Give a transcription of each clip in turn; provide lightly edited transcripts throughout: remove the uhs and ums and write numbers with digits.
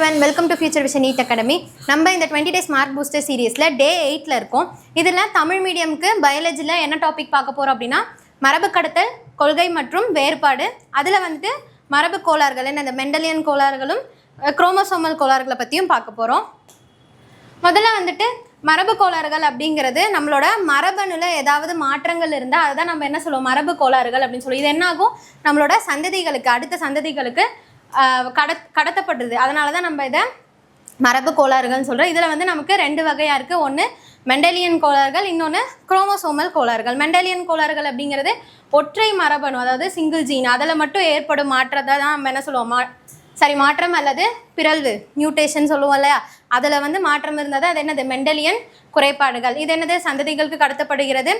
everyone, welcome to Future Vision NEET Academy. நம்ம இந்த 20 days mark booster seriesல day 8ல இருக்கோம். இதுல தமிழ் மீடியம்க்கு பயாலஜில என்ன டாபிக் பார்க்க போறோம் அப்படினா மரபு கடத்தல், கொள்கை மற்றும் வேறுபாடு. அதுல வந்து மரபு கோளாறுகள், இந்த மெண்டலியன் கோளாறுகளும் குரோமோசோமல் கோளாறுகளை பத்தியும் பார்க்க போறோம். முதல்ல வந்துட்டு மரபு கோளாறுகள் அப்படிங்கிறது நம்மளோட மரபணுல ஏதாவது மாற்றங்கள் இருந்தால் அதுதான் நம்ம என்ன சொல்லுவோம், மரபு கோளாறுகள் அப்படின்னு சொல்லுவோம். இது என்ன ஆகும், நம்மளோட சந்ததிகளுக்கு, அடுத்த சந்ததிகளுக்கு கடத்தப்படுறது. அதனால தான் நம்ம இதை மரபு கோளாறுகள்னு சொல்கிறோம். இதில் வந்து நமக்கு ரெண்டு வகையாக இருக்குது. ஒன்று மெண்டலியன் கோளாறுகள், இன்னொன்று குரோமோசோமல் கோளாறுகள். மெண்டலியன் கோளாறுகள் அப்படிங்கிறது ஒற்றை மரபணு, அதாவது சிங்கிள் ஜீன், அதில் மட்டும் ஏற்படும் மாற்றத்தை தான் நம்ம என்ன சொல்லுவோம், மாற்றம் அல்லது பிறழ்வு, மியூட்டேஷன் சொல்லுவோம் இல்லையா, அதில் வந்து மாற்றம் இருந்தது. அது என்னது, மெண்டலியன் குறைபாடுகள். இது என்னது, சந்ததிகளுக்கு கடத்தப்படுகிறது.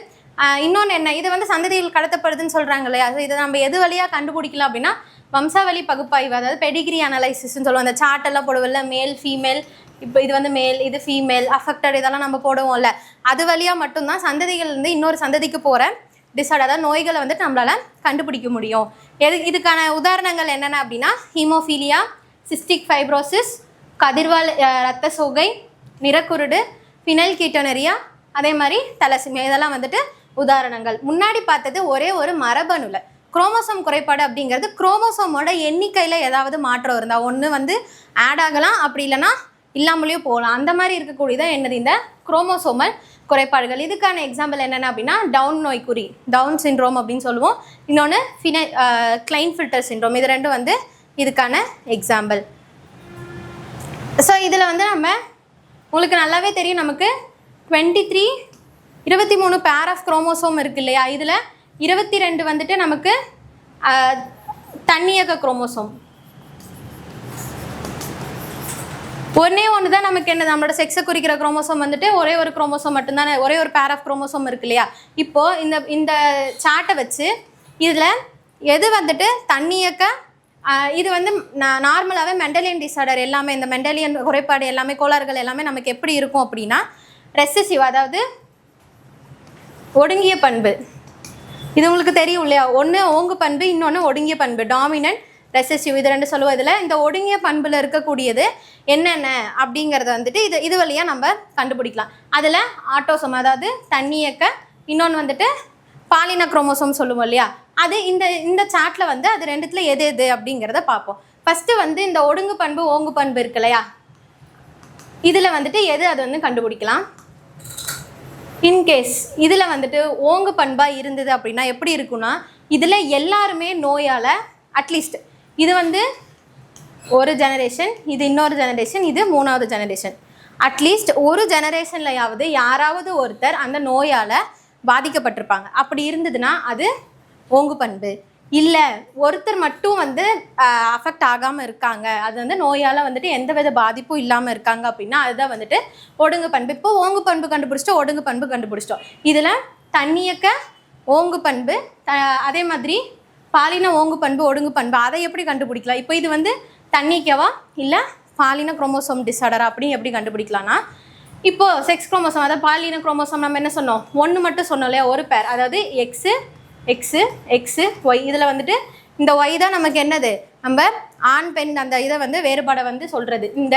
இன்னொன்று என்ன, இது வந்து சந்ததிகள் கடத்தப்படுதுன்னு சொல்கிறாங்க இல்லையா, இதை நம்ம எது வழியாக கண்டுபிடிக்கலாம் அப்படின்னா வம்சாவளி பகுப்பாய்வு, அதாவது பெடிகிரி அனலைசிஸ்ன்னு சொல்லுவோம். அந்த சார்ட்டெல்லாம் போடுவோம்ல, மேல் ஃபீமேல், இப்போ இது வந்து மேல், இது ஃபீமேல், அஃபெக்டட், இதெல்லாம் நம்ம போடுவோம்ல, அது வழியாக மட்டும்தான் சந்ததிகள் வந்து இன்னொரு சந்ததிக்கு போகிற டிஸார்டர், அதாவது நோய்களை வந்துட்டு நம்மளால் கண்டுபிடிக்க முடியும். இதுக்கான உதாரணங்கள் என்னென்ன அப்படின்னா ஹீமோஃபீலியா, சிஸ்டிக் ஃபைப்ரோசிஸ், கதிர்வால் இரத்த சோகை, நிறக்குருடு, ஃபினைல் கீட்டோனரியா, அதே மாதிரி தலசிமியா, இதெல்லாம் வந்துட்டு உதாரணங்கள். முன்னாடி பார்த்தது ஒரே ஒரு மரபணுல. குரோமோசோம் குறைபாடு அப்படிங்கிறது குரோமோசோமோட எண்ணிக்கையில் ஏதாவது மாற்றம் இருந்தால் ஒன்று வந்து ஆட் ஆகலாம், அப்படி இல்லைன்னா இல்லாமலேயும் போகலாம். அந்த மாதிரி இருக்கக்கூடியதான் என்னது, இந்த குரோமோசோமல் குறைபாடுகள். இதுக்கான எக்ஸாம்பிள் என்னென்ன அப்படின்னா டவுன் நோய்க்குறி, டவுன் சிண்ட்ரோம் அப்படின்னு சொல்லுவோம். இன்னொன்று கிளைன்ஃபில்டர் சிண்ட்ரோம். இது ரெண்டும் வந்து இதுக்கான எக்ஸாம்பிள். ஸோ இதில் வந்து நம்ம உங்களுக்கு நல்லாவே தெரியும், நமக்கு 23 பேர் ஆஃப் குரோமோசோம் இருக்கு இல்லையா, இதில் 22 வந்துட்டு நமக்கு தன்னியக்க குரோமோசோம். ஒன்று தான் நமக்கு என்ன, நம்மளோட செக்ஸை குறிக்கிற குரோமோசோம் வந்துட்டு ஒரே ஒரு குரோமோசோம் மட்டும்தானே, ஒரே ஒரு பேர் ஆஃப் குரோமோசோம் இருக்கு இல்லையா. இப்போது இந்த சார்ட்டை வச்சு இதில் எது வந்துட்டு தன்னியக்க, இது வந்து நார்மலாகவே மெண்டலியன் டிஸார்டர் எல்லாமே, இந்த மெண்டலியன் குறைபாடு எல்லாமே, கோளாறுகள் எல்லாமே நமக்கு எப்படி இருக்கும் அப்படின்னா ரெசசிவ், அதாவது ஒடுங்கிய பண்பு. இது உங்களுக்கு தெரியும் இல்லையா, ஒன்று ஓங்கு பண்பு, இன்னொன்று ஒடுங்கிய பண்பு, டாமினன்ட், ரெசசிவ், இது ரெண்டு சொல்லுவோம். இதில் இந்த ஒடுங்கிய பண்பில் இருக்கக்கூடியது என்னென்ன அப்படிங்கிறத வந்துட்டு இது வழியாக நம்ம கண்டுபிடிக்கலாம். அதில் ஆட்டோசோம், அதாவது தன்னியக்க, இன்னொன்று வந்துட்டு பாலின குரோமோசோம் சொல்லுவோம் இல்லையா, அது இந்த சார்ட்டில் வந்து அது ரெண்டுத்தில் எது எது அப்படிங்கிறத பார்ப்போம். ஃபஸ்ட்டு வந்து இந்த ஒடுங்கு பண்பு ஓங்கு பண்பு இருக்கு இல்லையா, இதில் வந்துட்டு எது அது வந்து கண்டுபிடிக்கலாம். இன்கேஸ் இதில் வந்துட்டு ஓங்கு பண்பாக இருந்தது அப்படின்னா எப்படி இருக்குன்னா, இதில் எல்லாருமே நோயால் அட்லீஸ்ட் இது வந்து ஒரு ஜெனரேஷன், இது இன்னொரு ஜெனரேஷன், இது மூணாவது ஜெனரேஷன், அட்லீஸ்ட் ஒரு ஜெனரேஷன்லையாவது யாராவது ஒருத்தர் அந்த நோயால் பாதிக்கப்பட்டிருப்பாங்க. அப்படி இருந்ததுன்னா அது ஓங்கு பண்பு. இல்லை ஒருத்தர் மட்டும் வந்து அஃபெக்ட் ஆகாமல் இருக்காங்க, அது வந்து நோயால் வந்துட்டு எந்த வித பாதிப்பும் இல்லாமல் இருக்காங்க அப்படின்னா அதுதான் வந்துட்டு ஒடுங்கு பண்பு. இப்போ ஓங்கு பண்பு கண்டுபிடிச்சிட்டோம், ஒடுங்கு பண்பு கண்டுபிடிச்சிட்டோம். இதில் தன்னியக்க ஓங்கு பண்பு, அதே மாதிரி பாலின ஓங்கு பண்பு, ஒடுங்கு பண்பு, அதை எப்படி கண்டுபிடிக்கலாம். இப்போ இது வந்து தன்னியக்கவா இல்லை பாலின குரோமோசோம் டிஸார்டரா அப்படின்னு எப்படி கண்டுபிடிக்கலாம்னா, இப்போது செக்ஸ் குரோமோசோம், அதாவது பாலின குரோமோசோம் நம்ம என்ன சொன்னோம், ஒன்று மட்டும் சொன்னோம் இல்லையா, ஒரு பேர், அதாவது எக்ஸு ஒய். இதில் வந்துட்டு இந்த ஒய் தான் நமக்கு என்னது, நம்ம ஆண் பெண் அந்த இதை வந்து வேறுபாடை வந்து சொல்கிறது. இந்த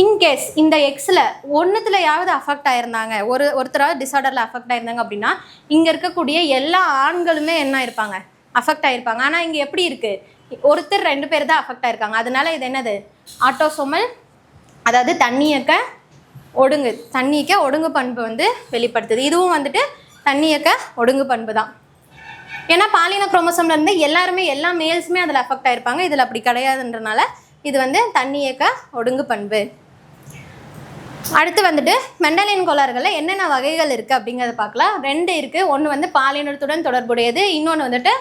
இன்கேஸ் இந்த எக்ஸில் ஒன்றுத்துலையாவது அஃபெக்ட் ஆயிருந்தாங்க, ஒருத்தராவது டிஸார்டரில் அஃபெக்ட் ஆயிருந்தாங்க அப்படின்னா இங்கே இருக்கக்கூடிய எல்லா ஆண்களுமே என்ன இருப்பாங்க, அஃபெக்ட் ஆகிருப்பாங்க. ஆனால் இங்கே எப்படி இருக்குது, ஒருத்தர் 2 பேர் தான் அஃபெக்ட் ஆகிருக்காங்க. அதனால இது என்னது, ஆட்டோசோமல், அதாவது தன்னியக்க ஒடுங்கு பண்பு வந்து வெளிப்படுத்துது. இதுவும் வந்துட்டு தன்னியக்க ஒடுங்கு பண்பு தான். ஏன்னா பாலின குரோமோசோம்ல இருந்து எல்லாருமே, எல்லா மேல்ஸுமே அதில் அஃபெக்ட் ஆகிருப்பாங்க, இதில் அப்படி கிடையாதுன்றனால இது வந்து தன்னியக்க ஒடுங்கு பண்பு. அடுத்து வந்துட்டு மெண்டலியன் கோளாறுகளில் என்னென்ன வகைகள் இருக்குது அப்படிங்கிறத பார்க்கலாம். 2 இருக்குது. ஒன்று வந்து பாலினத்துடன் தொடர்புடையது, இன்னொன்று வந்துட்டு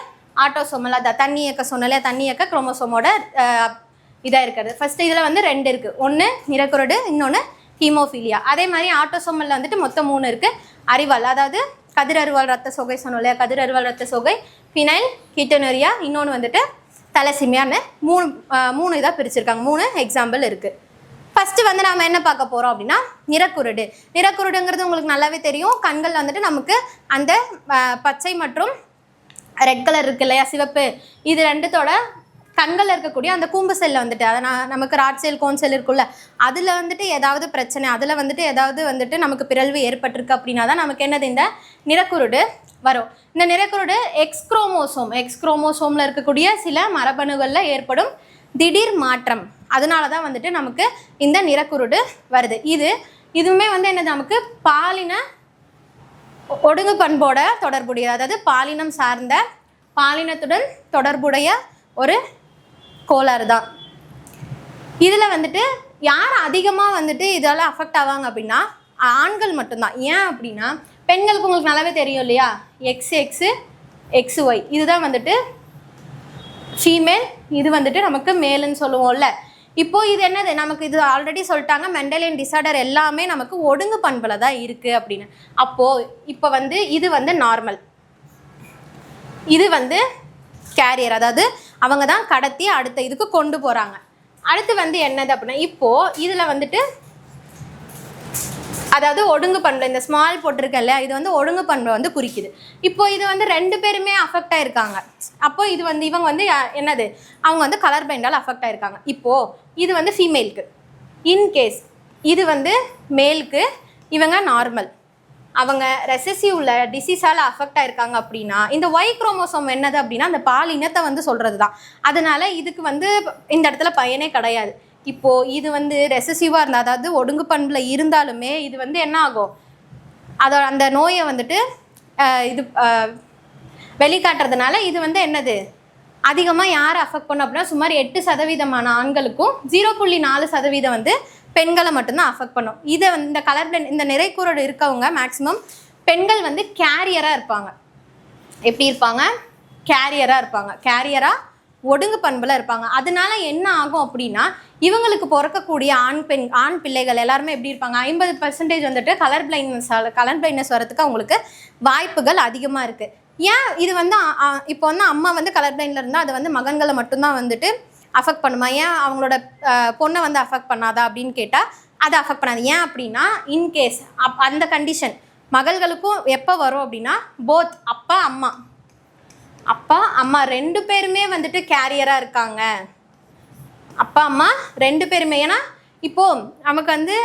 ஆட்டோசோமல், அதான் தன்னியக்க சொன்னாலே, தன்னியக்க குரோமோசோமோட இதாக இருக்கிறது. ஃபஸ்ட்டு இதில் வந்து 2 இருக்குது. ஒன்று நிறக்குருடு, இன்னொன்று ஹீமோஃபீலியா. அதே மாதிரி ஆட்டோசோமலில் வந்துட்டு மொத்தம் 3 இருக்குது. அறிவால், அதாவது கதிரறிவால் ரத்த சோகை சொன்னோம் இல்லையா, கதிரறிவால் ரத்த சோகை, ஃபினைல் கீட்டோனரியா, இன்னொன்று வந்துட்டு தலசிமியான்னு 3 இதாக பிரிச்சிருக்காங்க. 3 எக்ஸாம்பிள் இருக்குது. ஃபஸ்ட்டு வந்து நாம் என்ன பார்க்க போகிறோம் அப்படின்னா நிறக்குருடுங்கிறது உங்களுக்கு நல்லாவே தெரியும். கண்கள் வந்துட்டு நமக்கு அந்த பச்சை மற்றும் ரெட் கலர் இருக்கு இல்லையா, சிவப்பு, இது ரெண்டுத்தோட கண்களில் இருக்கக்கூடிய அந்த கூம்பு செல்ல வந்துட்டு அதை நமக்கு ராட் செல் கோன் செல் இருக்குல்ல அதில் வந்துட்டு ஏதாவது பிரச்சனை, அதில் வந்துட்டு ஏதாவது வந்துட்டு நமக்கு பிறழ்வு ஏற்பட்டிருக்கு அப்படின்னா தான் நமக்கு என்னது இந்த நிறக்குருடு வரும். இந்த நிறக்குருடு எக்ஸ் குரோமோசோமில் இருக்கக்கூடிய சில மரபணுகளில் ஏற்படும் திடீர் மாற்றம், அதனால தான் வந்துட்டு நமக்கு இந்த நிறக்குருடு வருது. இதுவுமே வந்து என்னது நமக்கு பாலின ஒடுங்கு பண்போட தொடர்புடைய, அதாவது பாலினம் சார்ந்த பாலினத்துடன் தொடர்புடைய ஒரு கோளாறு தான். இதில் வந்துட்டு யார் அதிகமாக வந்துட்டு இதால் அஃபெக்ட் ஆவாங்க அப்படின்னா ஆண்கள் மட்டும்தான். ஏன் அப்படின்னா பெண்களுக்கு உங்களுக்கு நல்லாவே தெரியும் இல்லையா, XXXY இதுதான் வந்துட்டு ஃபீமேல், இது வந்துட்டு நமக்கு மேலுன்னு சொல்லுவோம்ல. இப்போது இது என்னது நமக்கு இது ஆல்ரெடி சொல்லிட்டாங்க, மெண்டலியன் டிசார்டர் எல்லாமே நமக்கு ஒடுங்கு பண்பில் தான் இருக்குது அப்படின்னு. அப்போது இப்போ வந்து இது வந்து நார்மல், இது வந்து கேரியர், அதாவது அவங்க தான் கடத்தி அடுத்த இதுக்கு கொண்டு போகிறாங்க. அடுத்து வந்து என்னது அப்படின்னா இப்போது இதில் வந்துட்டு அதாவது ஒடுங்கு பண்பு, இந்த ஸ்மால் போட்டிருக்கல இது வந்து ஒடுங்கு பண்பை வந்து குறிக்குது. இப்போ இது வந்து 2 பேருமே அஃபெக்ட் ஆகிருக்காங்க. அப்போ இது வந்து இவங்க வந்து என்னது அவங்க வந்து கலர் பிளைண்டால் அஃபெக்ட் ஆகிருக்காங்க. இப்போது இது வந்து ஃபீமேலுக்கு, இன்கேஸ் இது வந்து மேலுக்கு, இவங்க நார்மல், அவங்க ரெசசிவ் உள்ள டிசீஸால் அஃபெக்ட் ஆகிருக்காங்க அப்படின்னா இந்த ஒய் குரோமோசோம் என்னது அப்படின்னா அந்த பால் இனத்தை வந்து சொல்கிறது தான். அதனால இதுக்கு வந்து இந்த இடத்துல பயனே கிடையாது. இப்போது இது வந்து ரெசசிவாக இருந்தால், அதாவது ஒடுங்கு பண்பில் இருந்தாலுமே இது வந்து என்ன ஆகும், அதோட அந்த நோயை வந்துட்டு இது வெளிக்காட்டுறதுனால இது வந்து என்னது அதிகமாக யாரை அஃபெக்ட் பண்ணும் அப்படின்னா சுமார் 8% ஆண்களுக்கும் 0.4% வந்து பெண்களை மட்டும்தான் அஃபெக்ட் பண்ணும். இதை வந்து இந்த கலர் பிளைண்ட் இந்த நிறைக்குருடு இருக்கவங்க மேக்ஸிமம் பெண்கள் வந்து கேரியராக இருப்பாங்க. எப்படி இருப்பாங்க, கேரியராக இருப்பாங்க, கேரியராக ஒடுங்கு பண்பில் இருப்பாங்க. அதனால என்ன ஆகும் அப்படின்னா இவங்களுக்கு பிறக்கக்கூடிய ஆண் பிள்ளைகள் எல்லாருமே எப்படி இருப்பாங்க, 50% வந்துட்டு கலர் பிளைண்ட்னஸ் வரதுக்கு அவங்களுக்கு வாய்ப்புகள் அதிகமாக இருக்குது. ஏன் இது வந்து இப்போ வந்து அம்மா வந்து கலர் பிளைண்டில் இருந்தால் அது வந்து மகன்களை மட்டும்தான் வந்துட்டு அஃபெக்ட் பண்ணுமா, ஏன் அவங்களோட பொண்ணை வந்து அஃபெக்ட் பண்ணாதா அப்படின்னு கேட்டால் அது அஃபெக்ட் பண்ணாது. ஏன் அப்படின்னா இன்கேஸ் அந்த கண்டிஷன் மகள்களுக்கும் எப்போ வரும் அப்படின்னா போத் அப்பா அம்மா 2 பேருமே வந்துட்டு கேரியராக இருக்காங்க. அப்பா அம்மா 2 பேருமே. ஏன்னா இப்போது நமக்கு வந்து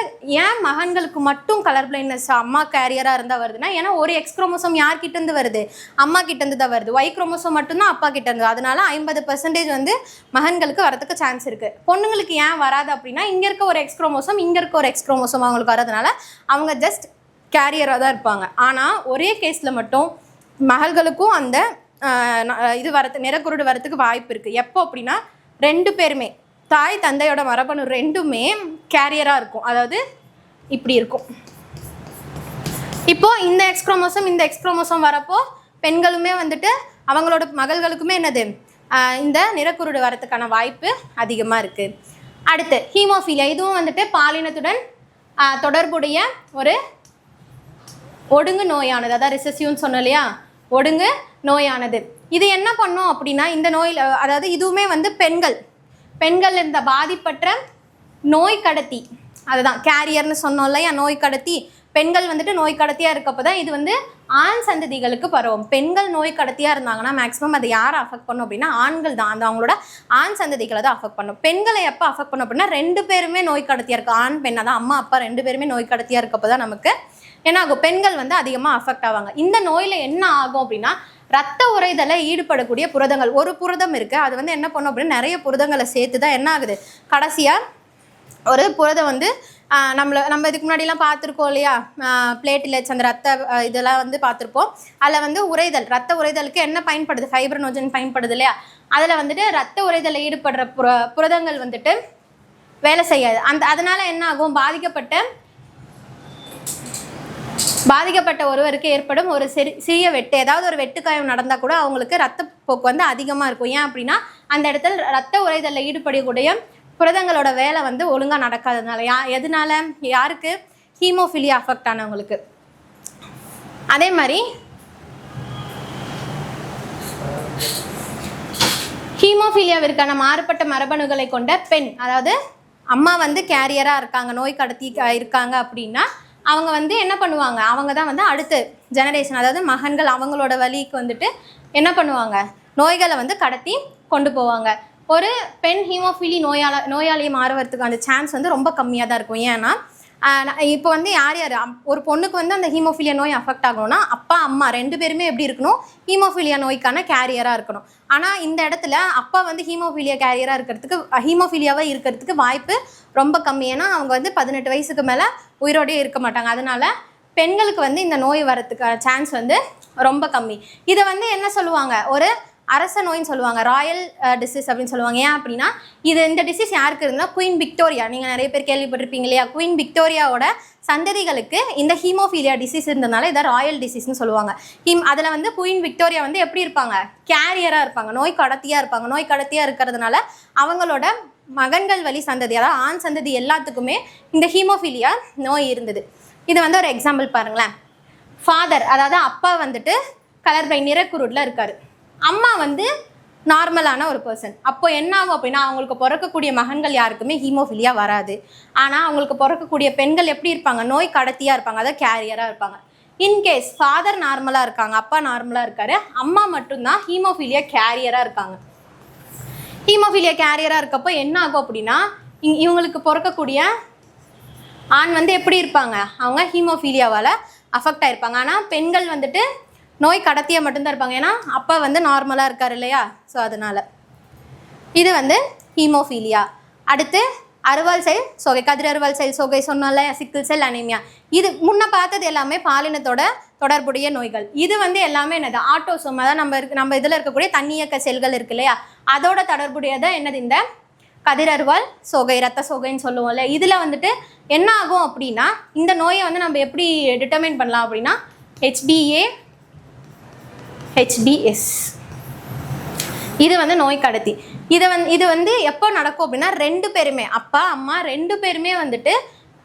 ஏன் மகன்களுக்கு மட்டும் கலர் பிளைண்ட்னஸ் அம்மா கேரியராக இருந்தால் வருதுன்னா ஏன்னா ஒரு எக்ஸ் குரோமோசோம் யார்கிட்டேருந்து வருது, அம்மா கிட்டேருந்து தான் வருது. ஒய் குரோமோசோம் மட்டும்தான் அப்பா கிட்டேருந்து. அதனால 50% வந்து மகன்களுக்கு வரதுக்கு சான்ஸ் இருக்குது. பொண்ணுங்களுக்கு ஏன் வராது அப்படின்னா இங்கே இருக்க ஒரு எக்ஸ் குரோமோசோம் இங்கே இருக்க ஒரு எக்ஸ் குரோமோசோம் அவங்களுக்கு வரதுனால அவங்க ஜஸ்ட் கேரியராக தான் இருப்பாங்க. ஆனால் ஒரே கேஸில் மட்டும் மகள்களுக்கும் அந்த இது நிறக்குருடு வரத்துக்கு வாய்ப்பு இருக்குது. எப்போ அப்படின்னா 2 பேருமே தாய் தந்தையோட மரபணு 2மே கேரியராக இருக்கும். அதாவது இப்படி இருக்கும். இப்போது இந்த எக்ஸ் குரோமோசோம் வரப்போ பெண்களுமே வந்துட்டு அவங்களோட மகள்களுக்குமே என்னது இந்த நிறக்குருடு வரத்துக்கான வாய்ப்பு அதிகமாக இருக்குது. அடுத்து ஹீமோஃபீலியா, இதுவும் வந்துட்டு பாலினத்துடன் தொடர்புடைய ஒரு ஒடுங்கு நோயானது, அதாவது ரிசசிவ்னு சொன்னோம் இல்லையா, ஒடுங்கு நோயானது. இது என்ன பண்ணும் அப்படின்னா இந்த நோயில் அதாவது இதுவுமே வந்து பெண்கள் இந்த பாதிப்பற்ற நோய் கடத்தி, அதுதான் கேரியர்னு சொன்னோம் இல்லையா, நோய் கடத்தி. பெண்கள் வந்துட்டு நோய் கடத்தியாக இருக்கப்போ தான் இது வந்து ஆண் சந்ததிகளுக்கு பரவும். பெண்கள் நோய் கடத்தியாக இருந்தாங்கன்னா மேக்ஸிமம் அதை யாரை அஃபெக்ட் பண்ணும் அப்படின்னா ஆண்கள் தான், அந்த அவங்களோட ஆண் சந்ததிகளை தான் அஃபெக்ட் பண்ணும். பெண்களை எப்போ அஃபெக்ட் பண்ணும் அப்படின்னா 2 பேருமே நோய் கடத்தியாக இருக்குது. ஆண் பெண், அதான் அம்மா அப்பா 2 பேருமே நோய் கடத்தியாக இருக்கப்போ தான் நமக்கு என்ன ஆகும், பெண்கள் வந்து அதிகமாக அஃபெக்ட் ஆவாங்க. இந்த நோயில் என்ன ஆகும் அப்படின்னா ரத்த உறைதலை ஈடுபடக்கூடிய புரதங்கள், ஒரு புரதம் இருக்குது, அது வந்து என்ன பண்ணும் அப்படின்னா நிறைய புரதங்களை சேர்த்து தான் என்ன ஆகுது, கடைசியாக ஒரு புரதம் வந்து நம்ம இதுக்கு முன்னாடிலாம் பார்த்துருக்கோம் இல்லையா, பிளேட்லெட்ஸ் அந்த ரத்த இதெல்லாம் வந்து பார்த்துருப்போம். அதில் வந்து உறைதல், ரத்த உறைதலுக்கு என்ன பயன்படுது, ஃபைப்ரினோஜன் பயன்படுது இல்லையா, அதில் வந்துட்டு ரத்த உறைதலை ஈடுபடுற புரதங்கள் வந்துட்டு வேலை செய்யாது. அதனால என்ன ஆகும், பாதிக்கப்பட்ட ஒருவருக்கு ஏற்படும் ஒரு சிறிய வெட்டு, ஏதாவது ஒரு வெட்டுக்காயம் நடந்தால் கூட அவங்களுக்கு ரத்தப்போக்கு வந்து அதிகமாக இருக்கும். ஏன் அப்படின்னா அந்த இடத்துல ரத்த உறைதலில் ஈடுபடக்கூடிய புரதங்களோட வேலை வந்து ஒழுங்காக நடக்காததுனால. எதனால, யாருக்கு, ஹீமோஃபிலியா அஃபெக்ட் ஆனவங்களுக்கு. அதே மாதிரி ஹீமோஃபிலியாவிற்கான மாறுபட்ட மரபணுகளை கொண்ட பெண், அதாவது அம்மா வந்து கேரியராக இருக்காங்க, நோய் கடத்தி இருக்காங்க அப்படின்னா அவங்க வந்து என்ன பண்ணுவாங்க, அவங்க தான் வந்து அடுத்த ஜெனரேஷன், அதாவது மகன்கள் அவங்களோட வழிக்கு வந்துட்டு என்ன பண்ணுவாங்க, நோய்களை வந்து கடத்தி கொண்டு போவாங்க. ஒரு பெண் ஹீமோஃபிலி நோயாளியை மாறுவதற்கு அந்த சான்ஸ் வந்து ரொம்ப கம்மியாக தான் இருக்கும். ஏன்னா இப்போ வந்து யார் ஒரு பொண்ணுக்கு வந்து அந்த ஹீமோஃபிலியா நோய் அஃபெக்ட் ஆகணும்னா அப்பா அம்மா 2 பேருமே எப்படி இருக்கணும், ஹீமோஃபிலியா நோய்க்கான கேரியராக இருக்கணும். ஆனால் இந்த இடத்துல அப்பா வந்து ஹீமோஃபிலியாவாக இருக்கிறதுக்கு வாய்ப்பு ரொம்ப கம்மி. ஏன்னா அவங்க வந்து 18 வயசுக்கு மேலே உயிரோடே இருக்க மாட்டாங்க. அதனால பெண்களுக்கு வந்து இந்த நோய் வரத்துக்கான சான்ஸ் வந்து ரொம்ப கம்மி. இதை வந்து என்ன சொல்லுவாங்க, ஒரு அரச நோயின்னு சொல்லுவாங்க, ராயல் டிசீஸ் அப்படின்னு சொல்லுவாங்க. ஏன் அப்படின்னா இந்த டிசீஸ் யாருக்கு இருந்தால் குயின் விக்டோரியா, நீங்கள் நிறைய பேர் கேள்விப்பட்டிருப்பீங்க இல்லையா, குயின் விக்டோரியாவோட சந்ததிகளுக்கு இந்த ஹீமோஃபீலியா டிசீஸ் இருந்ததுனால இதை ராயல் டிசீஸ்னு சொல்லுவாங்க. அதில் வந்து குயின் விக்டோரியா வந்து எப்படி இருப்பாங்க, கேரியராக இருப்பாங்க, நோய் கடத்தியாக இருப்பாங்க. நோய் கடத்தியாக இருக்கிறதுனால அவங்களோட மகன்கள் வழி சந்ததி, அதாவது ஆண் சந்ததி எல்லாத்துக்குமே இந்த ஹீமோஃபீலியா நோய் இருந்தது. இது வந்து ஒரு எக்ஸாம்பிள் பாருங்களேன். ஃபாதர், அதாவது அப்பா வந்துட்டு கலர் பை நிறக்குருடில் இருக்கார், அம்மா வந்து நார்மலான ஒரு பர்சன். அப்போ என்ன ஆகும் அப்படின்னா அவங்களுக்கு பிறக்கக்கூடிய மகன்கள் யாருக்குமே ஹீமோஃபிலியா வராது. ஆனால் அவங்களுக்கு பிறக்கக்கூடிய பெண்கள் எப்படி இருப்பாங்க, நோய் கடத்தியாக இருப்பாங்க, அதாவது கேரியராக இருப்பாங்க. இன்கேஸ் ஃபாதர் நார்மலாக இருக்காங்க, அப்பா நார்மலாக இருக்காரு, அம்மா மட்டும்தான் ஹீமோஃபிலியா கேரியராக இருக்காங்க. ஹீமோஃபிலியா கேரியராக இருக்கப்போ என்ன ஆகும் அப்படின்னா இவங்களுக்கு பிறக்கக்கூடிய ஆண் வந்து எப்படி இருப்பாங்க, அவங்க ஹீமோஃபீலியாவால் அஃபெக்ட் ஆகிருப்பாங்க. ஆனால் பெண்கள் வந்துட்டு நோய் கடத்தியாக மட்டும்தான் இருப்பாங்க. ஏன்னா அப்பா வந்து நார்மலாக இருக்கார் இல்லையா, ஸோ அதனால் இது வந்து ஹீமோஃபீலியா. அடுத்து அறுவாள் செல் சோகை, கதிர் அறுவாள் செல் சோகை சொன்னால, சிக்கிள் செல் அனீமியா. இது முன்ன பார்த்தது எல்லாமே பாலினத்தோட தொடர்புடைய நோய்கள். இது வந்து எல்லாமே என்னது, ஆட்டோசோம், அதான் நம்ம இதில் இருக்கக்கூடிய தன்னியக்க செல்கள் இருக்கு இல்லையா, அதோட தொடர்புடையதான் என்னது இந்த கதிரறுவால் சோகை, ரத்த சோகைன்னு சொல்லுவோம்ல. இதில் வந்துட்டு என்ன ஆகும் அப்படின்னா இந்த நோயை வந்து நம்ம எப்படி டிட்டர்மைன் பண்ணலாம் அப்படின்னா HbA HbS, இது வந்து நோய் கடத்தி. இது வந்து எப்போ நடக்கும் அப்படின்னா 2 பேருமே, அப்பா அம்மா 2 பேருமே வந்துட்டு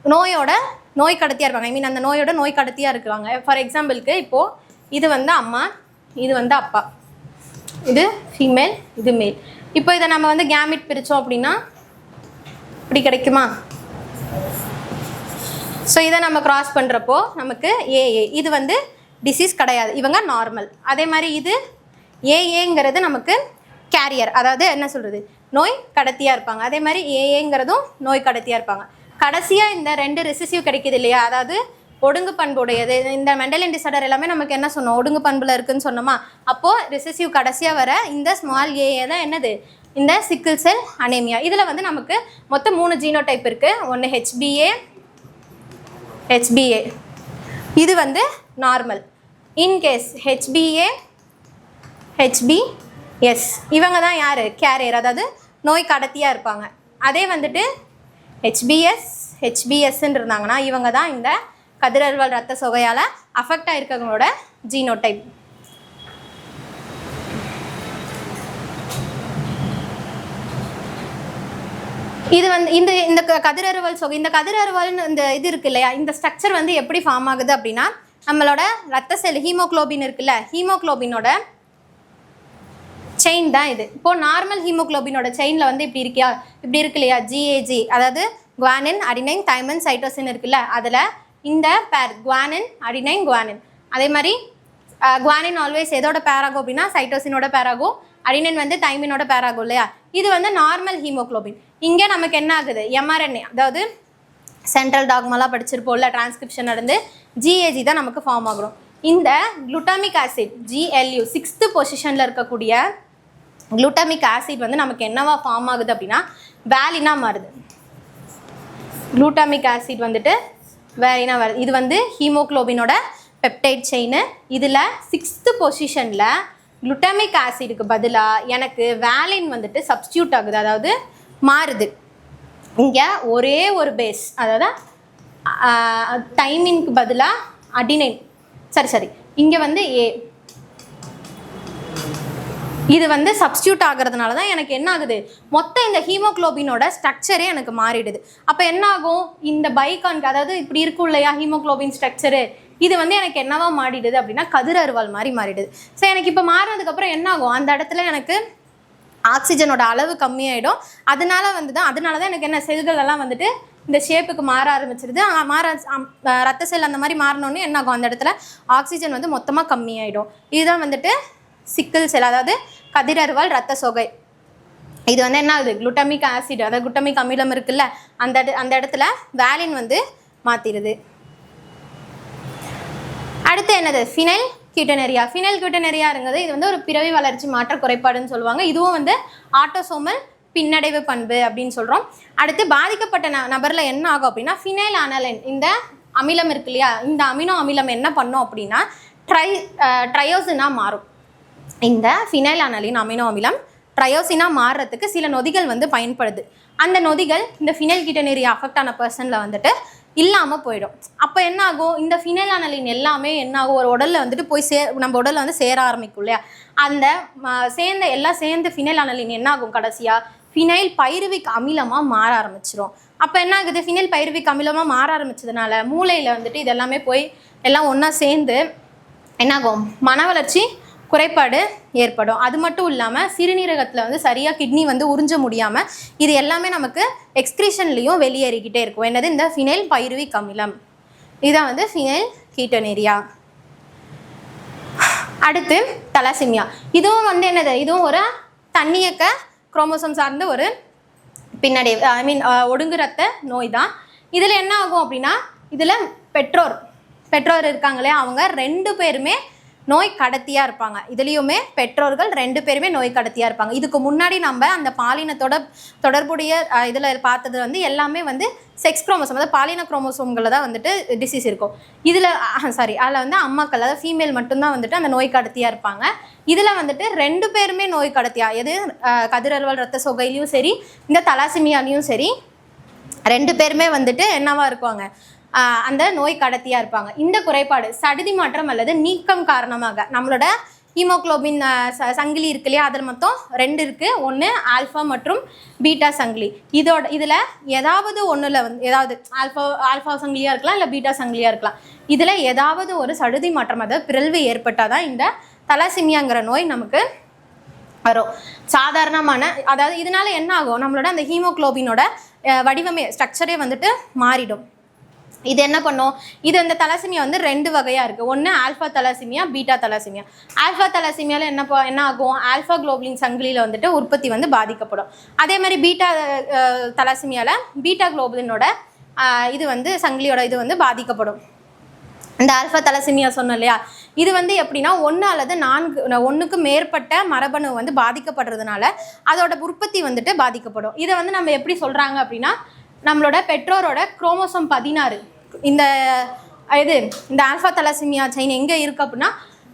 நோய் கடத்தியாக இருப்பாங்க. ஐ மீன் அந்த நோயோட நோய் கடத்தியாக இருக்குவாங்க. ஃபார் எக்ஸாம்பிளுக்கு இப்போது இது வந்து அம்மா, இது வந்து அப்பா, இது ஃபீமேல், இது மேல். இப்போ இதை நம்ம வந்து கேமிட் பிரித்தோம் அப்படின்னா இப்படி கிடைக்குமா? ஸோ இதை நம்ம கிராஸ் பண்ணுறப்போ நமக்கு AA, இது வந்து டிசீஸ் கிடையாது, இவங்க நார்மல். அதே மாதிரி இது AAங்கிறது நமக்கு கேரியர், அதாவது என்ன சொல்கிறது, நோய் கடத்தியாக இருப்பாங்க. அதே மாதிரி AAங்கிறதும் நோய் கடத்தியாக இருப்பாங்க. கடைசியாக இந்த 2 ரெசிசிவ் கிடைக்கிது இல்லையா, அதாவது ஒடுங்கு பண்புடையது. இந்த மெண்டலின் டிசார்டர் எல்லாமே நமக்கு என்ன சொன்னோம், ஒடுங்கு பண்பில் இருக்குதுன்னு சொன்னோமா. அப்போது ரிசசிவ் கடைசியாக வர இந்த ஸ்மால் ஏஏ தான் என்னது, இந்த சிக்கிள் செல் அனேமியா. இதில் வந்து நமக்கு மொத்தம் 3 ஜீனோடைப் இருக்குது. ஒன்று HbA, இது வந்து நார்மல். இன்கேஸ் HbA HbS இவங்க தான் யார், கேரியர், அதாவது நோய் கடத்தியாக இருப்பாங்க. அதே வந்துட்டு HbSன்னு இருந்தாங்கன்னா இவங்க தான் இந்த கதிரறுவால் ரத்த சோகையால் அஃபெக்ட் ஆகிருக்கவங்களோட ஜீனோடைப். இது வந்து இந்த கதிரறுவால் சோகை, இந்த கதிரறுவால்னு இந்த இது இருக்கு இல்லையா, இந்த ஸ்ட்ரக்சர் வந்து எப்படி ஃபார்ம் ஆகுது அப்படின்னா நம்மளோட ரத்த செல் ஹீமோக்ளோபின் இருக்குல்ல, ஹீமோக்ளோபினோட செயின் தான் இது. இப்போது நார்மல் ஹீமோக்ளோபினோட செயினில் வந்து இப்படி இருக்கு இல்லையா, GAG, அதாவது குவானின், அடினைன், தைமன், சைட்டோசின் இருக்குல்ல, அதில் இந்த பேர் குவானின், அடினைன், குவானின். அதே மாதிரி குவானின் ஆல்வேஸ் எதோட பேர் ஆகும் அப்படின்னா சைட்டோசினோட பேர் ஆகும், அடினைன் வந்து தைமினோட பேர் ஆகும் இல்லையா. இது வந்து நார்மல் ஹீமோக்ளோபின். இங்கே நமக்கு என்ன ஆகுது, mRNA, அதாவது சென்ட்ரல் டாக்மாலாம் படிச்சிருப்போம்ல, டிரான்ஸ்கிரிப்ஷன் நடந்து GAG தான் நமக்கு ஃபார்ம் ஆகும். இந்த குளுட்டாமிக் ஆசிட் GLU 6th பொசிஷனில் இருக்கக்கூடிய குளுட்டாமிக் ஆசிட் வந்து நமக்கு என்னவா ஃபார்ம் ஆகுது அப்படின்னா வேலினா மாறுது. குளுட்டாமிக் ஆசிட் வந்துட்டு வேலினா வருது. இது வந்து ஹீமோக்ளோபினோட பெப்டைட் செயின். இதில் 6th பொசிஷனில் குளுட்டாமிக் ஆசிடுக்கு பதிலாக எனக்கு வேலின் வந்துட்டு சப்ஸ்டியூட் ஆகுது, அதாவது மாறுது. இங்கே ஒரே ஒரு பேஸ், அதாவது தைமினுக்கு பதிலாக அடினைன், சரி இங்கே வந்து இது வந்து சப்ஸ்டியூட் ஆகிறதுனால தான் எனக்கு என்ன ஆகுது, மொத்தம் இந்த ஹீமோக்ளோபினோட ஸ்ட்ரக்சரே எனக்கு மாறிடுது. அப்போ என்ன ஆகும், இந்த பைகான்க்கு, அதாவது இப்படி இருக்கும் இல்லையா ஹீமோக்ளோபின் ஸ்ட்ரக்சரு, இது வந்து எனக்கு என்னவா மாறிடுது அப்படின்னா கதிரறுவால் மாதிரி மாறிடுது. ஸோ எனக்கு இப்போ மாறினதுக்கப்புறம் என்ன ஆகும், அந்த இடத்துல எனக்கு ஆக்சிஜனோட அளவு கம்மியாயிடும். அதனால தான் எனக்கு என்ன செல்கள் எல்லாம் வந்துட்டு இந்த ஷேப்புக்கு மாற ஆரம்பிச்சிருது. ரத்த செல் அந்த மாதிரி மாறினோடனே என்ன ஆகும், அந்த இடத்துல ஆக்சிஜன் வந்து மொத்தமாக கம்மியாயிடும். இதுதான் வந்துட்டு சிக்கிள் செல், அதாவது கதிரறுவால் ரத்த சோகை. இது வந்து என்ன ஆகுது, குளுட்டமிக் ஆசிட், அதாவது குளுட்டமிக் அமிலம் இருக்குல்ல, அந்த இடத்துல வேலின் வந்து மாற்றிடுது. அடுத்து என்னது, ஃபினைல் கியூட்டனரியா. ஃபினைல் கியூட்டனரியாங்கிறது இது வந்து ஒரு பிறவி வளர்ச்சி மாற்ற குறைபாடுன்னு சொல்லுவாங்க. இதுவும் வந்து ஆட்டோசோமல் பின்னடைவு பண்பு அப்படின்னு சொல்கிறோம். அடுத்து பாதிக்கப்பட்ட நபரில் என்ன ஆகும் அப்படின்னா, ஃபினைல் அனலைன் இந்த அமிலம் இருக்கு இல்லையா, இந்த அமினோ அமிலம் என்ன பண்ணும் அப்படின்னா ட்ரையோசினாக மாறும். இந்த ஃபினைல் அனலின் அமினோ அமிலம் ட்ரையோசினாக மாறுறதுக்கு சில நொதிகள் வந்து பயன்படுது. அந்த நொதிகள் இந்த ஃபினைல் கியூட்டனரியா அஃபெக்ட் ஆன பர்சனில் வந்துட்டு இல்லாமல் போயிடும். அப்போ என்ன ஆகும், இந்த ஃபினைல் அனலின் எல்லாமே என்ன ஆகும், ஒரு உடலில் வந்துட்டு போய் நம்ம உடலில் வந்து சேர ஆரம்பிக்கும் இல்லையா, அந்த சேர்ந்து ஃபினைல் அனலின் என்ன ஆகும், கடைசியாக ஃபினைல் பைருவிக் அமிலமாக மாற ஆரம்பிச்சிடும். அப்போ என்ன ஆகுது, ஃபினைல் பைருவிக் அமிலமாக மாற ஆரம்பிச்சதுனால மூளையில் வந்துட்டு இது எல்லாமே போய் எல்லாம் ஒன்றா சேர்ந்து என்னாகும், மன வளர்ச்சி குறைபாடு ஏற்படும். அது மட்டும் இல்லாமல் சிறுநீரகத்தில் வந்து சரியாக கிட்னி வந்து உறிஞ்ச முடியாமல் இது எல்லாமே நமக்கு எக்ஸ்கிரீஷன்லேயும் வெளியேறிக்கிட்டே இருக்கும். என்னது, இந்த ஃபினைல் பைருவிக் அமிலம். இதுதான் வந்து ஃபினைல் கீட்டோனேரியா. அடுத்து தலாசிமியா. இதுவும் வந்து என்னது, இதுவும் ஒரு தன்னியக்க குரோமோசோம் சார்ந்த ஒரு பின்னடைவு, ஒடுங்கு ரத்த நோய் தான். இதில் என்ன ஆகும் அப்படின்னா, இதில் பெற்றோர் இருக்காங்களே, அவங்க 2 பேருமே நோய் கடத்தியாக இருப்பாங்க. இதுலேயுமே பெற்றோர்கள் 2 பேருமே நோய் கடத்தியாக இருப்பாங்க. இதுக்கு முன்னாடி நம்ம அந்த பாலினத்தோட தொடர்புடைய இதில் பார்த்தது வந்து எல்லாமே வந்து செக்ஸ் குரோமோசோம், அதாவது பாலின குரோமோசோம்களில் தான் வந்துட்டு டிசீஸ் இருக்கும். அதில் வந்து அம்மாக்கள், அதாவது ஃபீமேல் மட்டும்தான் வந்துட்டு அந்த நோய் கடத்தியாக இருப்பாங்க. இதில் வந்துட்டு 2 பேருமே நோய் கடத்தியாக, எது கதிரல்வல் ரத்த சோகையிலையும் சரி, இந்த தலாசிமியாலையும் சரி, 2 பேருமே வந்துட்டு என்னவா இருக்குவாங்க, அந்த நோய் கடத்தியாக இருப்பாங்க. இந்த குறைபாடு சடுதி மாற்றம் அல்லது நீக்கம் காரணமாக நம்மளோட ஹீமோக்ளோபின் சங்கிலி இருக்கு இல்லையா, அதில் மொத்தம் 2 இருக்குது. ஒன்று ஆல்ஃபா மற்றும் பீட்டா சங்கிலி. இதில் ஏதாவது ஒன்றில் வந்து ஏதாவது ஆல்ஃபா சங்கிலியாக இருக்கலாம், இல்லை பீட்டா சங்கிலியாக இருக்கலாம். இதில் ஏதாவது ஒரு சடுதி மாற்றம், அதாவது பிறழ்வு ஏற்பட்டால் தான் இந்த தலாசிமியாங்கிற நோய் நமக்கு வரும். சாதாரணமான, அதாவது இதனால என்ன ஆகும், நம்மளோட அந்த ஹீமோக்ளோபினோட வடிவமே ஸ்ட்ரக்சரே வந்துட்டு மாறிடும். இது என்ன பண்ணும், இது இந்த தலாசிமியா வந்து 2 வகையாக இருக்குது. ஒன்று ஆல்ஃபா தலாசிமியா, பீட்டா தலாசிமியா. ஆல்ஃபா தலாசிமியாவில் என்ன ஆகும், ஆல்ஃபா குளோபுலின் சங்கிலியில் வந்துட்டு உற்பத்தி வந்து பாதிக்கப்படும். அதே மாதிரி பீட்டா தலாசிமியாவில் பீட்டா குளோபுலினோட இது வந்து சங்கிலியோட இது வந்து பாதிக்கப்படும். இந்த ஆல்ஃபா தலாசிமியா சொன்னோம் இல்லையா, இது வந்து எப்படின்னா 1 அல்லது 4க்கு மேற்பட்ட மரபணு வந்து பாதிக்கப்படுறதுனால அதோட உற்பத்தி வந்துட்டு பாதிக்கப்படும். இதை வந்து நம்ம எப்படி சொல்கிறாங்க அப்படின்னா, நம்மளோட பெற்றோரோட குரோமோசோம் 16 இந்த ஆல்ஃபா தலாசிமியா செயின் எங்கே இருக்குது அப்படின்னா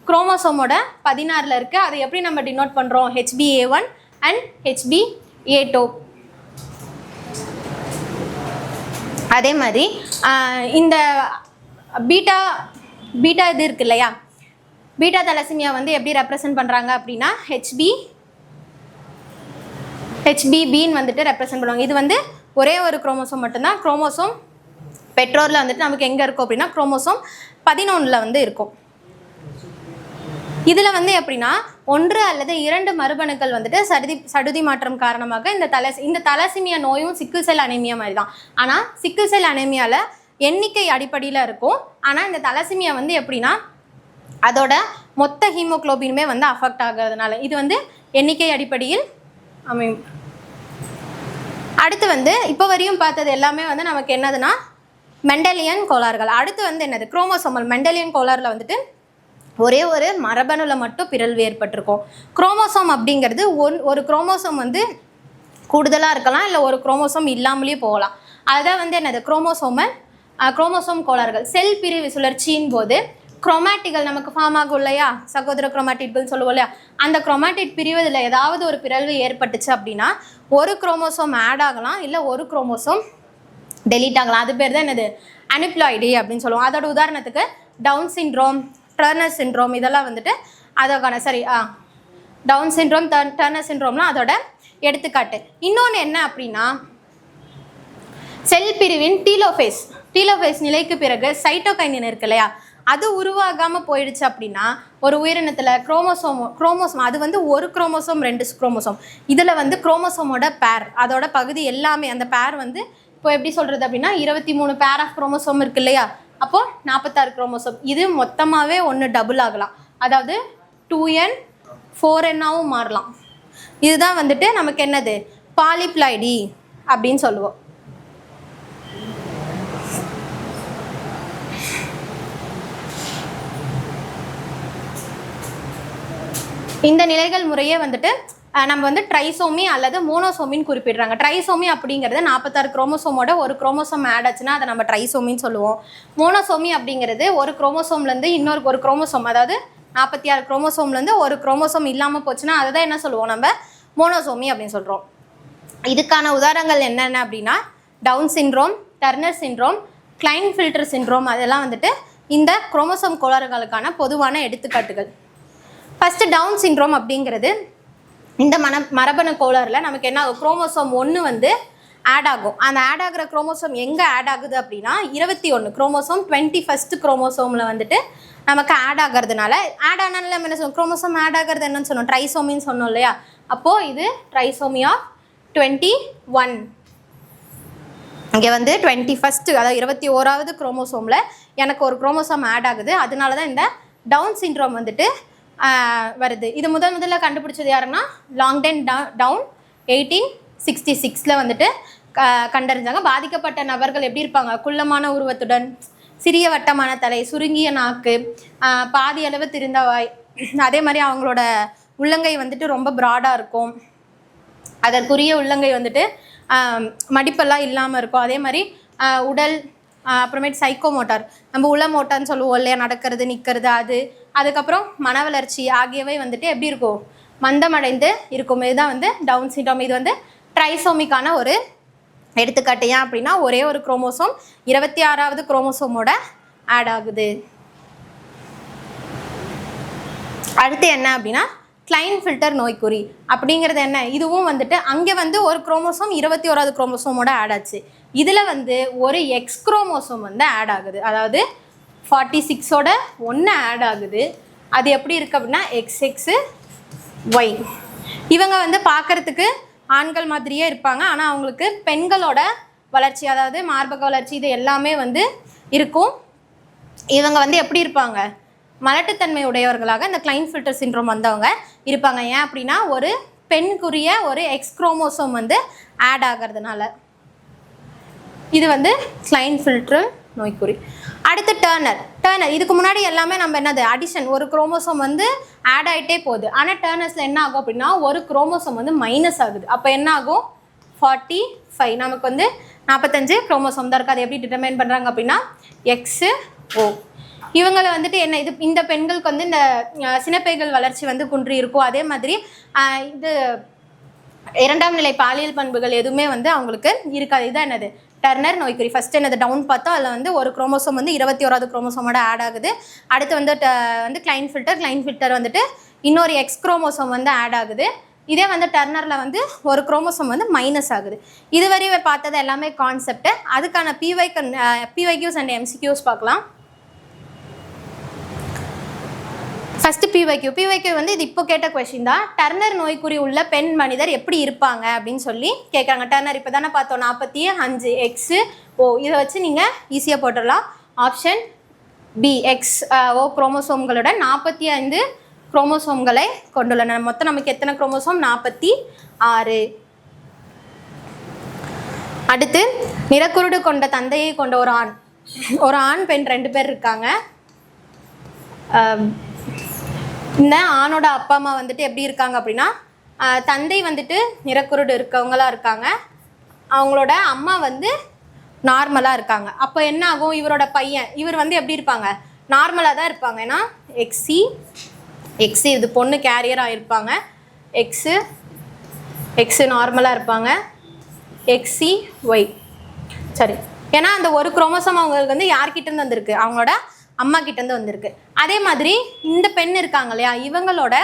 குரோமோசோமோட 16ல் இருக்குது. அதை எப்படி நம்ம டினோட் பண்ணுறோம், HbA1 அண்ட் HbA2. அதே மாதிரி இந்த பீட்டா இது இருக்கு இல்லையா, பீட்டா தலாசிமியா வந்து எப்படி ரெப்ரசன்ட் பண்ணுறாங்க அப்படின்னா HBBன்னு வந்துட்டு ரெப்ரசன்ட் பண்ணுவாங்க. இது வந்து ஒரே ஒரு குரோமோசோம் மட்டும்தான். குரோமோசோம் பெற்றோரில் வந்துட்டு நமக்கு எங்கே இருக்கும் அப்படின்னா குரோமோசோம் 11ல் வந்து இருக்கும். இதில் வந்து எப்படின்னா 1 அல்லது 2 மரபணுக்கள் வந்துட்டு சடுதி மாற்றம் காரணமாக இந்த தலாசிமியா நோயும் சிக்கிள் செல் அனீமியா மாதிரி தான். ஆனால் சிக்கிள் செல் அனீமியாவில் எண்ணிக்கை அடிப்படையில் இருக்கும். ஆனால் இந்த தலாசிமியா வந்து எப்படின்னா அதோட மொத்த ஹீமோக்ளோபினுமே வந்து அஃபெக்ட் ஆகிறதுனால இது வந்து எண்ணிக்கை அடிப்படையில் அமையும். அடுத்து வந்து இப்போ வரையும் பார்த்தது எல்லாமே வந்து நமக்கு என்னதுன்னா மெண்டலியன் கோளாறுகள். அடுத்து வந்து என்னது, குரோமோசோமல். மெண்டலியன் கோளாறில் வந்துட்டு ஒரே ஒரு மரபணுவில் மட்டும் பிறழ்வு ஏற்பட்டிருக்கும். குரோமோசோம் அப்படிங்கிறது ஒரு குரோமோசோம் வந்து கூடுதலாக இருக்கலாம், இல்லை ஒரு குரோமோசோம் இல்லாமலேயே போகலாம். அதுதான் வந்து என்னது, குரோமோசோம் கோளாறுகள். செல் பிரிவு சுழற்சியின் போது குரோமேட்டிகள் நமக்கு ஃபார்ம் ஆகும் இல்லையா, சகோதர குரோமேட்டிட்கள் சொல்லுவோம் இல்லையா, அந்த குரோமேட்டிட் பிரிவதில் ஏதாவது ஒரு பிறழ்வு ஏற்பட்டுச்சு அப்படின்னா ஒரு குரோமோசோம் ஆட் ஆகலாம், இல்லை ஒரு குரோமோசோம் டெலீட் ஆகலாம். அது பேர் தான் என்னது, அனிப்ளாய்டி அப்படின்னு சொல்லுவோம். அதோட உதாரணத்துக்கு டவுன் சிண்ட்ரோம், டர்னர் சிண்ட்ரோம், இதெல்லாம் வந்துட்டு அதற்கான டவுன் சிண்ட்ரோம், டர்னர் சிண்ட்ரோம்லாம் அதோட எடுத்துக்காட்டு. இன்னொன்று என்ன அப்படின்னா செல் பிரிவின் டீலோஃபேஸ் நிலைக்கு பிறகு சைட்டோகைனின் இருக்கு இல்லையா, அது உருவாகாமல் போயிடுச்சு அப்படின்னா ஒரு உயிரினத்தில் குரோமோசோம் அது வந்து ஒரு குரோமோசோம் 2 குரோமோசோம், இதில் வந்து குரோமோசோமோட பேர் அதோட பகுதி எல்லாமே அந்த பேர் வந்து இப்போ எப்படி சொல்கிறது அப்படின்னா 23 பேர் ஆஃப் குரோமோசோம் இருக்கு இல்லையா, அப்போது 46 குரோமோசோம். இது மொத்தமாகவே ஒன்று டபுள் ஆகலாம், அதாவது 2n 4nஆவும் மாறலாம். இதுதான் வந்துட்டு நமக்கு என்னது பாலிப்ளாய்டி அப்படின்னு சொல்லுவோம். இந்த நிலைகள் முறையே வந்துட்டு நம்ம வந்து ட்ரைசோமி அல்லது மோனோசோமின்னு குறிப்பிடுறாங்க. ட்ரைசோமி அப்படிங்கிறது 46 குரோமோசோமோட ஒரு குரோமோசோம் ஆட் ஆச்சுன்னா அதை நம்ம ட்ரைசோமின்னு சொல்லுவோம். மோனோசோமி அப்படிங்கிறது ஒரு குரோமோசோம்லேருந்து இன்னொரு ஒரு குரோமோசோம், அதாவது 46 குரோமோசோம்லேருந்து ஒரு குரோமோசோம் இல்லாமல் போச்சுன்னா அதை தான் என்ன சொல்லுவோம், நம்ம மோனோசோமி அப்படின்னு சொல்கிறோம். இதுக்கான உதாரணங்கள் என்னென்ன அப்படின்னா Down syndrome, Turner syndrome, Klinefelter syndrome, அதெல்லாம் வந்துட்டு இந்த குரோமோசோம் கோளாறுகளுக்கான பொதுவான எடுத்துக்காட்டுகள். ஃபஸ்ட்டு டவுன் சிண்ட்ரோம் அப்படிங்கிறது இந்த மரபணு கோளாறில் நமக்கு என்ன ஆகும், குரோமோசோம் 1 வந்து ஆட் ஆகும். அந்த ஆட் ஆகிற குரோமோசோம் எங்கே ஆட் ஆகுது அப்படின்னா 21 குரோமோசோம் 21st குரோமோசோமில் வந்துட்டு நமக்கு ஆட் ஆகிறதுனால, ஆட் ஆனாலும் நம்ம என்ன சொன்னோம், குரோமோசோம் ஆட் ஆகிறது என்னன்னு சொன்னோம், ட்ரைசோமின்னு சொன்னோம் இல்லையா. அப்போது இது ட்ரைசோமி ஆஃப் 21. இங்கே வந்து 21st, அதாவது 21வது குரோமோசோமில் எனக்கு ஒரு குரோமோசோம் ஆட் ஆகுது. அதனால தான் இந்த டவுன் சிண்ட்ரோம் வந்துட்டு வருது. இது முதல்ல கண்டுபிடிச்சது யாருன்னா லாங்டன் டவுன் 1866 வந்துட்டு கண்டறிஞ்சாங்க. பாதிக்கப்பட்ட நபர்கள் எப்படி இருப்பாங்க, குள்ளமான உருவத்துடன், சிறிய வட்டமான தலை, சுருங்கிய நாக்கு, பாதி அளவு திரிந்த வாய், அதே மாதிரி அவங்களோட உள்ளங்கை வந்துட்டு ரொம்ப ப்ராடாக இருக்கும், அதற்குரிய உள்ளங்கை வந்துட்டு மடிப்பெல்லாம் இல்லாமல் இருக்கும். அதே மாதிரி உடல், அப்புறமேட்டு சைக்கோமோட்டார், நம்ம உள்ள மோட்டார்னு சொல்லுவோம் இல்லையா, நடக்கிறது நிற்கிறது, அதுக்கப்புறம் மன வளர்ச்சி ஆகியவை வந்துட்டு எப்படி இருக்கும், மந்தமடைந்து இருக்கும். இதுதான் வந்து டவுன் சிண்ட்ரோம். இது வந்து ட்ரைசோமிக்கான ஒரு எடுத்துக்காட்டு. ஏன் அப்படின்னா ஒரே ஒரு குரோமோசோம் 26வது குரோமோசோமோட ஆட் ஆகுது. அடுத்து என்ன அப்படின்னா கிளைன்ஃபில்டர் நோய்க்குறி அப்படிங்கிறது என்ன, இதுவும் வந்துட்டு அங்கே வந்து ஒரு குரோமோசோம் 21வது குரோமோசோமோட ஆட் ஆச்சு. இதில் வந்து ஒரு எக்ஸ் குரோமோசோம் வந்து ஆட் ஆகுது, அதாவது 46ஓட 1 ஆட் ஆகுது. அது எப்படி இருக்குது அப்படின்னா XXY. இவங்க வந்து பார்க்குறதுக்கு ஆண்கள் மாதிரியே இருப்பாங்க, ஆனால் அவங்களுக்கு பெண்களோட வளர்ச்சி, அதாவது மார்பக வளர்ச்சி, இது எல்லாமே வந்து இருக்கும். இவங்க வந்து எப்படி இருப்பாங்க, மலட்டுத்தன்மை உடையவர்களாக இந்த கிளைன்ஃபில்டர் சிண்ட்ரோம் வந்தவங்க இருப்பாங்க. ஏன் அப்படின்னா ஒரு பெண்குரிய ஒரு எக்ஸ் குரோமோசோம் வந்து ஆட் ஆகிறதுனால. இது வந்து கிளைன்ஃபில்டர் நோய்க்குறி. அடுத்து டர்னர். இதுக்கு முன்னாடி எல்லாமே நம்ம என்னது அடிஷன், ஒரு குரோமோசோம் வந்து ஆட் ஆகிட்டே போகுது. ஆனால் டர்னர்ஸில் என்ன ஆகும் அப்படின்னா ஒரு குரோமோசோம் வந்து மைனஸ் ஆகுது. அப்போ என்ன ஆகும், 45. நமக்கு வந்து 45 குரோமோசோம் தான் இருக்குது. அது எப்படி டிட்டர்மைன் பண்ணுறாங்க அப்படின்னா XO. இவங்களை வந்துட்டு என்ன, இந்த பெண்களுக்கு வந்து இந்த சினப்பைகள் வளர்ச்சி வந்து குன்றி இருக்கும். அதே மாதிரி இது 2ஆம் நிலை பாலியல் பண்புகள் எதுவுமே வந்து அவங்களுக்கு இருக்காது. இதுதான் என்னது டர்னர் நோய்க்குறி. ஃபஸ்ட்டு என்னது டவுன் பார்த்தோம், அதில் வந்து ஒரு குரோமோசோம் வந்து 21வது குரோமோசோமோட ஆட் ஆகுது. அடுத்து வந்து கிளைன்ஃபில்டர் வந்துட்டு இன்னொரு எக்ஸ் குரோமோசோம் வந்து ஆட் ஆகுது. இதே வந்து டர்னரில் வந்து ஒரு குரோமோசோம் வந்து மைனஸ் ஆகுது. இதுவரை பார்த்தது எல்லாமே கான்செப்ட். அதுக்கான PYQs அண்ட் MCQs பார்க்கலாம். ஃபஸ்ட்டு PYQ வந்து இது இப்போ கேட்ட கொஷின் தான். டர்னர் நோய்க்குறி உள்ள பெண் மனிதர் எப்படி இருப்பாங்க அப்படின்னு சொல்லி கேட்குறாங்க. டர்னர் இப்போ தானே பார்த்தோம், 45 XO. இதை வச்சு நீங்கள் ஈஸியாக போட்டுடலாம். ஆப்ஷன் B XO குரோமோசோம்களுடன் 45 குரோமோசோம்களை கொண்டுள்ளன. மொத்தம் நமக்கு எத்தனை குரோமோசோம், 46. அடுத்து நிறக்குருடு கொண்ட தந்தையை கொண்ட ஒரு ஆண் பெண் 2 பேர் இருக்காங்க. இந்த ஆணோட அப்பா அம்மா வந்துட்டு எப்படி இருக்காங்க அப்படின்னா தந்தை வந்துட்டு நிறக்குருடு இருக்கவங்களா இருக்காங்க, அவங்களோட அம்மா வந்து நார்மலாக இருக்காங்க. அப்போ என்ன ஆகும், இவரோட பையன் இவர் வந்து எப்படி இருப்பாங்க, நார்மலாக தான் இருப்பாங்க. ஏன்னா எக்ஸு இது பொண்ணு கேரியராக இருப்பாங்க, எக்ஸு நார்மலாக இருப்பாங்க, XCY சரி. ஏன்னா அந்த ஒரு குரோமோசோம் அவங்களுக்கு வந்து யார்கிட்டேருந்து வந்திருக்கு, அவங்களோட அம்மா கிட்டேருந்து வந்திருக்கு. அதே மாதிரி இந்த பெண் இருக்காங்க இல்லையா, இவங்களோட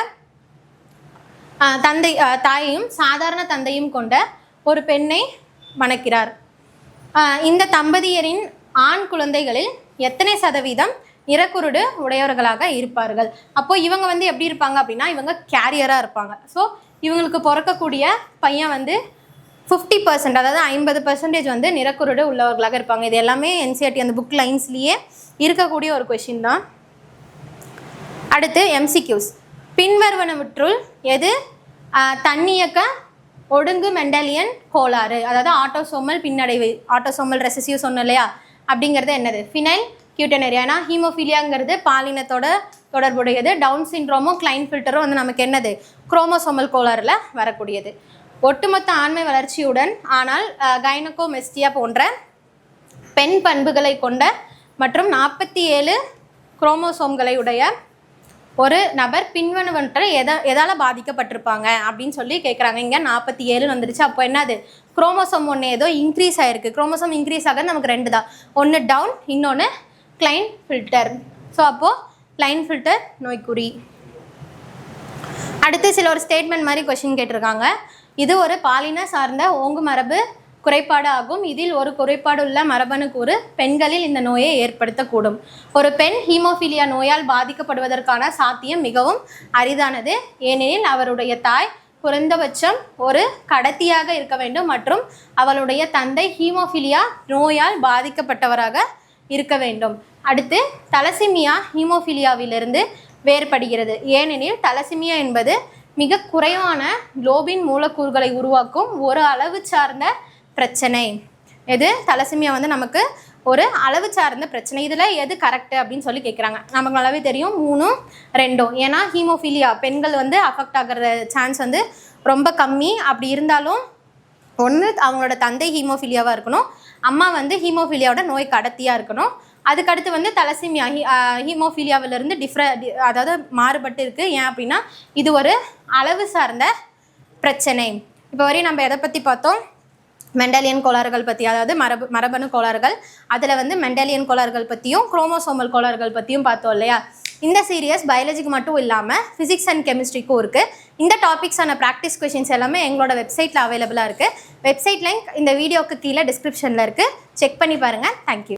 தாயையும் சாதாரண தந்தையும் கொண்ட ஒரு பெண்ணை மணக்கிறார். இந்த தம்பதியரின் ஆண் குழந்தைகளில் எத்தனை சதவீதம் நிறக்குருடு உடையவர்களாக இருப்பார்கள்? அப்போ இவங்க வந்து எப்படி இருப்பாங்க அப்படின்னா இவங்க கேரியராக இருப்பாங்க. ஸோ இவங்களுக்கு பிறக்கக்கூடிய பையன் வந்து 50%, அதாவது 50% வந்து நிறக்குருடு உள்ளவர்களாக இருப்பாங்க. இது எல்லாமே NCERT அந்த புக் லைன்ஸ்லேயே இருக்கக்கூடிய ஒரு கொஷின் தான். அடுத்து MCQs. பின்வருவனவற்றுள் எது தன்னியக்க ஒடுங்கு மெண்டலியன் கோளாறு, அதாவது ஆட்டோசோமல் பின்னடைவு, ஆட்டோசோமல் ரெசசிவ் சொன்னோம் இல்லையா, அப்படிங்கிறது என்னது? ஃபினைல் கியூட்டனேரியா. ஏன்னா ஹீமோஃபீலியாங்கிறது பாலினத்தோட தொடர்புடையது. டவுன் சிண்ட்ரோமும் கிளைன்ஃபில்டரும் வந்து நமக்கு என்னது? குரோமோசோமல் கோளாறில் வரக்கூடியது. ஒட்டுமொத்த ஆண்மை வளர்ச்சியுடன் ஆனால் கைனகோமெஸ்டியா போன்ற பெண் பண்புகளை கொண்ட மற்றும் 47 குரோமோசோம்களை உடைய ஒரு நபர் பின்வருவனவற்றை எதால் பாதிக்கப்பட்டிருப்பாங்க அப்படின்னு சொல்லி கேட்குறாங்க. இங்கே 47 வந்துருச்சு. அப்போ என்னது? குரோமோசோம் ஒன்று ஏதோ இன்க்ரீஸ் ஆகிருக்கு. குரோமோசோம் இன்க்ரீஸ் ஆகிறது நமக்கு 2 தான், ஒன்று டவுன், இன்னொன்று கிளைன்ஃபில்டர். ஸோ அப்போது கிளைன்ஃபில்டர் நோய்க்குறி. அடுத்து சில ஒரு ஸ்டேட்மெண்ட் மாதிரி கொஷின் கேட்டிருக்காங்க. இது ஒரு பாலின சார்ந்த ஓங்கு மரபு குறைபாடு ஆகும். இதில் ஒரு குறைபாடு உள்ள மரபணு கூறு பெண்களில் இந்த நோயை ஏற்படுத்தக்கூடும். ஒரு பெண் ஹீமோஃபீலியா நோயால் பாதிக்கப்படுவதற்கான சாத்தியம் மிகவும் அரிதானது. ஏனெனில் அவருடைய தாய் குறைந்தபட்சம் ஒரு கடத்தியாக இருக்க வேண்டும் மற்றும் அவளுடைய தந்தை ஹீமோஃபீலியா நோயால் பாதிக்கப்பட்டவராக இருக்க வேண்டும். அடுத்து தலசிமியா ஹீமோஃபீலியாவிலிருந்து வேறுபடுகிறது. ஏனெனில் தலசிமியா என்பது மிக குறைவான குளோபின் மூலக்கூறுகளை உருவாக்கும் ஒரு அளவு சார்ந்த பிரச்சனை. எது? தலசிமியா வந்து நமக்கு ஒரு அளவு சார்ந்த பிரச்சனை. இதில் எது கரெக்டு அப்படின்னு சொல்லி கேட்குறாங்க. நமக்கு நல்லாவே தெரியும் 3, 2. ஏன்னா ஹீமோஃபீலியா பெண்கள் வந்து அஃபெக்ட் ஆகிற சான்ஸ் வந்து ரொம்ப கம்மி. அப்படி இருந்தாலும் ஒன்று அவங்களோட தந்தை ஹீமோஃபீலியாவாக இருக்கணும், அம்மா வந்து ஹீமோஃபீலியாவோட நோய் கடத்தியாக இருக்கணும். அதுக்கடுத்து வந்து தலசிமியா ஹீமோஃபீலியாவிலிருந்து அதாவது மாறுபட்டு இருக்குது. ஏன் அப்படின்னா இது ஒரு அளவு சார்ந்த பிரச்சனை. இப்போ வரையும் நம்ம எதை பற்றி பார்த்தோம்? மெண்டலியன் கோளாறுகள் பற்றி, அதாவது மரபணு கோளாறுகள். அதில் வந்து மெண்டலியன் கோளாறுகள் பற்றியும் குரோமோசோமல் கோளாறுகள் பற்றியும் பார்த்தோம் இல்லையா? இந்த சீரியஸ் பயாலஜிக்கு மட்டும் இல்லாமல் ஃபிசிக்ஸ் அண்ட் கெமிஸ்ட்ரிக்கும் இருக்குது. இந்த டாபிக்ஸான ப்ராக்டிஸ் கொஷின்ஸ் எல்லாமே எங்களோட வெப்சைட்டில் அவைலபிளாக இருக்குது. வெப்சைட் லிங்க் இந்த வீடியோக்கு கீழே டிஸ்கிரிப்ஷனில் இருக்குது. செக் பண்ணி பாருங்கள். தேங்க்யூ.